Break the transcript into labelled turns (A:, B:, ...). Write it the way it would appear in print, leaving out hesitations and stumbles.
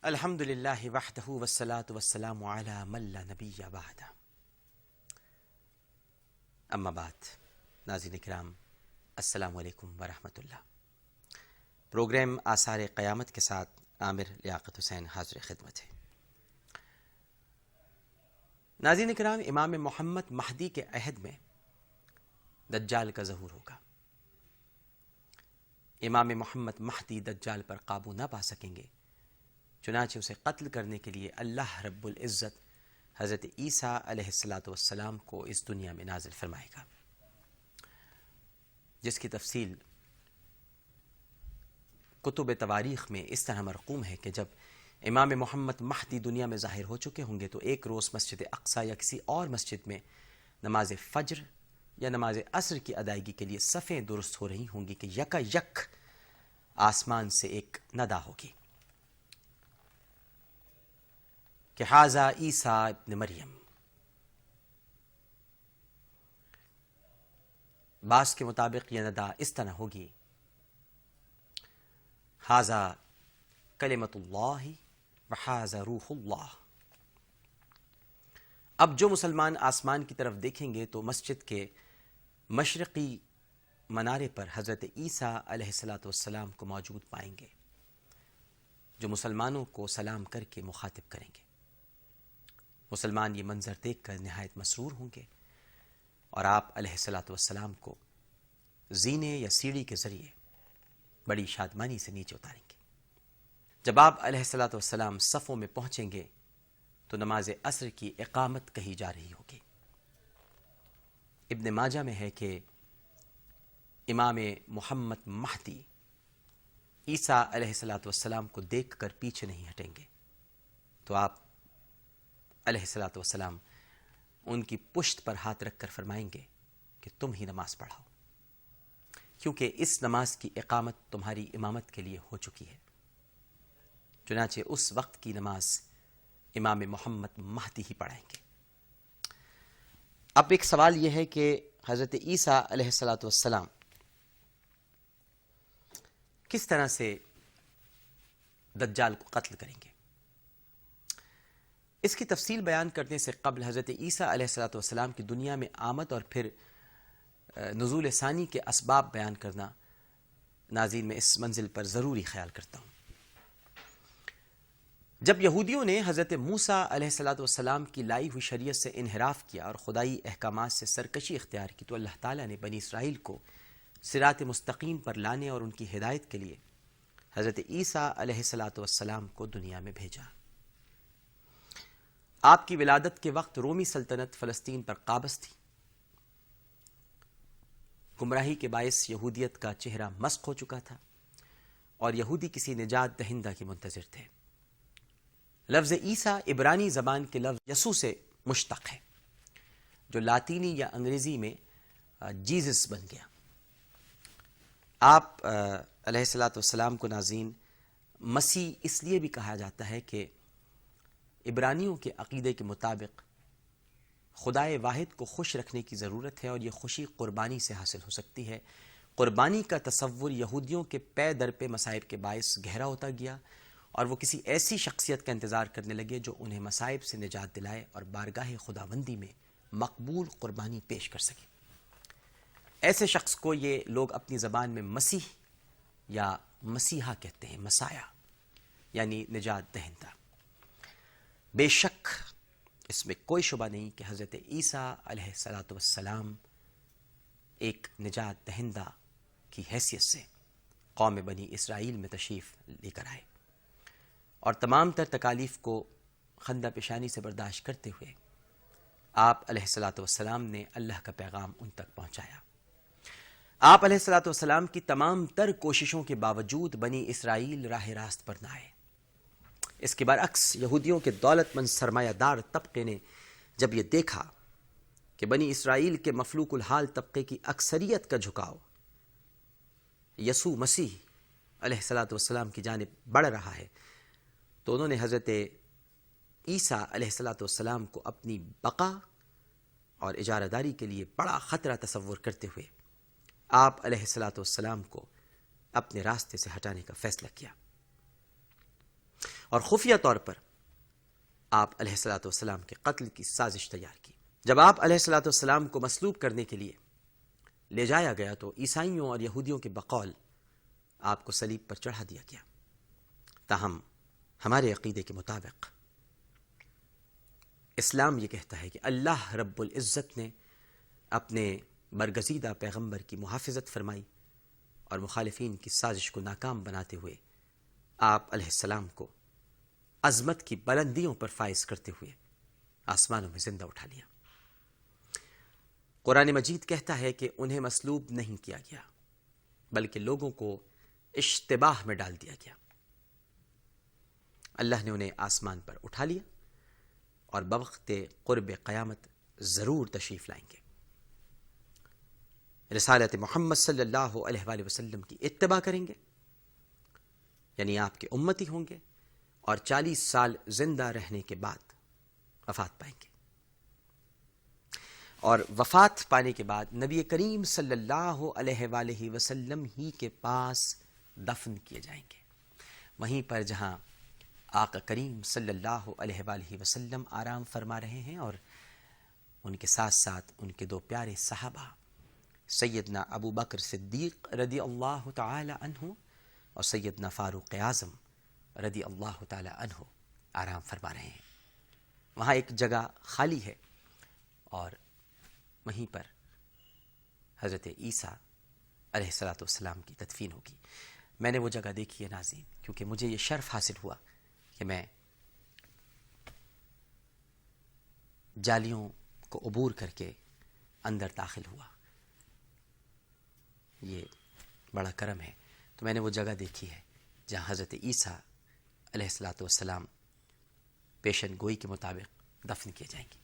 A: الحمد للہ وحدہ والصلاة والسلام علی من لا نبی بعدہ، اما بعد۔ ناظرین کرام، السلام علیکم ورحمۃ اللہ۔ پروگرام آثار قیامت کے ساتھ عامر لیاقت حسین حاضر خدمت ہے۔ ناظرین کرام، امام محمد مہدی کے عہد میں دجال کا ظہور ہوگا۔ امام محمد مہدی دجال پر قابو نہ پا سکیں گے، چنانچہ اسے قتل کرنے کے لیے اللہ رب العزت حضرت عیسیٰ علیہ السلام کو اس دنیا میں نازل فرمائے گا، جس کی تفصیل کتب تواریخ میں اس طرح مرقوم ہے کہ جب امام محمد مہدی دنیا میں ظاہر ہو چکے ہوں گے تو ایک روز مسجد اقصی یا کسی اور مسجد میں نماز فجر یا نماز عصر کی ادائیگی کے لیے صفیں درست ہو رہی ہوں گی کہ یکا یک آسمان سے ایک ندا ہوگی کہ ھذا عیسیٰ ابن مریم۔ بعض کے مطابق یہ ندا اس طرح ہوگی، ھذا کلمۃ اللہ وھذا روح اللہ۔ اب جو مسلمان آسمان کی طرف دیکھیں گے تو مسجد کے مشرقی منارے پر حضرت عیسیٰ علیہ السلام کو موجود پائیں گے، جو مسلمانوں کو سلام کر کے مخاطب کریں گے۔ مسلمان یہ منظر دیکھ کر نہایت مسرور ہوں گے اور آپ علیہ السلام کو زینے یا سیڑھی کے ذریعے بڑی شادمانی سے نیچے اتاریں گے۔ جب آپ علیہ السلام صفوں میں پہنچیں گے تو نماز عصر کی اقامت کہی جا رہی ہوگی۔ ابن ماجہ میں ہے کہ امام محمد مہدی عیسیٰ علیہ السلام کو دیکھ کر پیچھے نہیں ہٹیں گے تو آپ علیہ السلام ان کی پشت پر ہاتھ رکھ کر فرمائیں گے کہ تم ہی نماز پڑھاؤ، کیونکہ اس نماز کی اقامت تمہاری امامت کے لیے ہو چکی ہے۔ چنانچہ اس وقت کی نماز امام محمد مہدی ہی پڑھائیں گے۔ اب ایک سوال یہ ہے کہ حضرت عیسیٰ علیہ السلام کس طرح سے دجال کو قتل کریں گے؟ اس کی تفصیل بیان کرنے سے قبل حضرت عیسیٰ علیہ السلام کی دنیا میں آمد اور پھر نزول ثانی کے اسباب بیان کرنا ناظرین میں اس منزل پر ضروری خیال کرتا ہوں۔ جب یہودیوں نے حضرت موسیٰ علیہ السلام کی لائی ہوئی شریعت سے انحراف کیا اور خدائی احکامات سے سرکشی اختیار کی تو اللہ تعالیٰ نے بنی اسرائیل کو صراط مستقیم پر لانے اور ان کی ہدایت کے لیے حضرت عیسیٰ علیہ السلام کو دنیا میں بھیجا۔ آپ کی ولادت کے وقت رومی سلطنت فلسطین پر قابض تھی۔ گمراہی کے باعث یہودیت کا چہرہ مسخ ہو چکا تھا اور یہودی کسی نجات دہندہ کے منتظر تھے۔ لفظ عیسیٰ عبرانی زبان کے لفظ یسوع سے مشتق ہے، جو لاطینی یا انگریزی میں جیزس بن گیا۔ آپ علیہ السلام کو ناظرین مسیح اس لیے بھی کہا جاتا ہے کہ عبرانیوں کے عقیدے کے مطابق خدائے واحد کو خوش رکھنے کی ضرورت ہے اور یہ خوشی قربانی سے حاصل ہو سکتی ہے۔ قربانی کا تصور یہودیوں کے پے در پہ مصائب کے باعث گہرا ہوتا گیا اور وہ کسی ایسی شخصیت کا انتظار کرنے لگے جو انہیں مصائب سے نجات دلائے اور بارگاہ خداوندی میں مقبول قربانی پیش کر سکے۔ ایسے شخص کو یہ لوگ اپنی زبان میں مسیح یا مسیحا کہتے ہیں، مسایا یعنی نجات دہندہ۔ بے شک اس میں کوئی شبہ نہیں کہ حضرت عیسیٰ علیہ السلام ایک نجات دہندہ کی حیثیت سے قوم بنی اسرائیل میں تشریف لے کر آئے اور تمام تر تکالیف کو خندہ پیشانی سے برداشت کرتے ہوئے آپ علیہ السلام نے اللہ کا پیغام ان تک پہنچایا۔ آپ علیہ السلام کی تمام تر کوششوں کے باوجود بنی اسرائیل راہ راست پر نہ آئے۔ اس کے برعکس یہودیوں کے دولت مند سرمایہ دار طبقے نے جب یہ دیکھا کہ بنی اسرائیل کے مفلوق الحال طبقے کی اکثریت کا جھکاؤ یسوع مسیح علیہ السلام کی جانب بڑھ رہا ہے تو انہوں نے حضرت عیسیٰ علیہ السلام کو اپنی بقا اور اجارہ داری کے لیے بڑا خطرہ تصور کرتے ہوئے آپ علیہ السلام کو اپنے راستے سے ہٹانے کا فیصلہ کیا۔ اور خفیہ طور پر آپ علیہ الصلوۃ والسلام کے قتل کی سازش تیار کی۔ جب آپ علیہ الصلوۃ والسلام کو مصلوب کرنے کے لیے لے جایا گیا تو عیسائیوں اور یہودیوں کے بقول آپ کو صلیب پر چڑھا دیا گیا۔ تاہم ہمارے عقیدے کے مطابق اسلام یہ کہتا ہے کہ اللہ رب العزت نے اپنے برگزیدہ پیغمبر کی محافظت فرمائی اور مخالفین کی سازش کو ناکام بناتے ہوئے آپ علیہ السلام کو عظمت کی بلندیوں پر فائز کرتے ہوئے آسمانوں میں زندہ اٹھا لیا۔ قرآن مجید کہتا ہے کہ انہیں مصلوب نہیں کیا گیا بلکہ لوگوں کو اشتباہ میں ڈال دیا گیا۔ اللہ نے انہیں آسمان پر اٹھا لیا اور بوقت قرب قیامت ضرور تشریف لائیں گے۔ رسالت محمد صلی اللہ علیہ وآلہ وسلم کی اتباع کریں گے، یعنی آپ کے امتی ہوں گے، اور 40 سال زندہ رہنے کے بعد وفات پائیں گے، اور وفات پانے کے بعد نبی کریم صلی اللہ علیہ وآلہ وسلم ہی کے پاس دفن کیے جائیں گے، وہیں پر جہاں آقا کریم صلی اللہ علیہ وآلہ وسلم آرام فرما رہے ہیں، اور ان کے ساتھ ساتھ ان کے 2 پیارے صحابہ سیدنا ابو بکر صدیق رضی اللہ تعالی عنہ اور سیدنا فاروق اعظم رضی اللہ تعالی عنہ آرام فرما رہے ہیں۔ وہاں ایک جگہ خالی ہے اور وہیں پر حضرت عیسیٰ علیہ الصلوۃ والسلام کی تدفین ہوگی۔ میں نے وہ جگہ دیکھی ہے ناظرین، کیونکہ مجھے یہ شرف حاصل ہوا کہ میں جالیوں کو عبور کر کے اندر داخل ہوا۔ یہ بڑا کرم ہے، تو میں نے وہ جگہ دیکھی ہے جہاں حضرت عیسیٰ علیہ الصلوۃ والسلام پیشن گوئی کے مطابق دفن کیے جائیں گے۔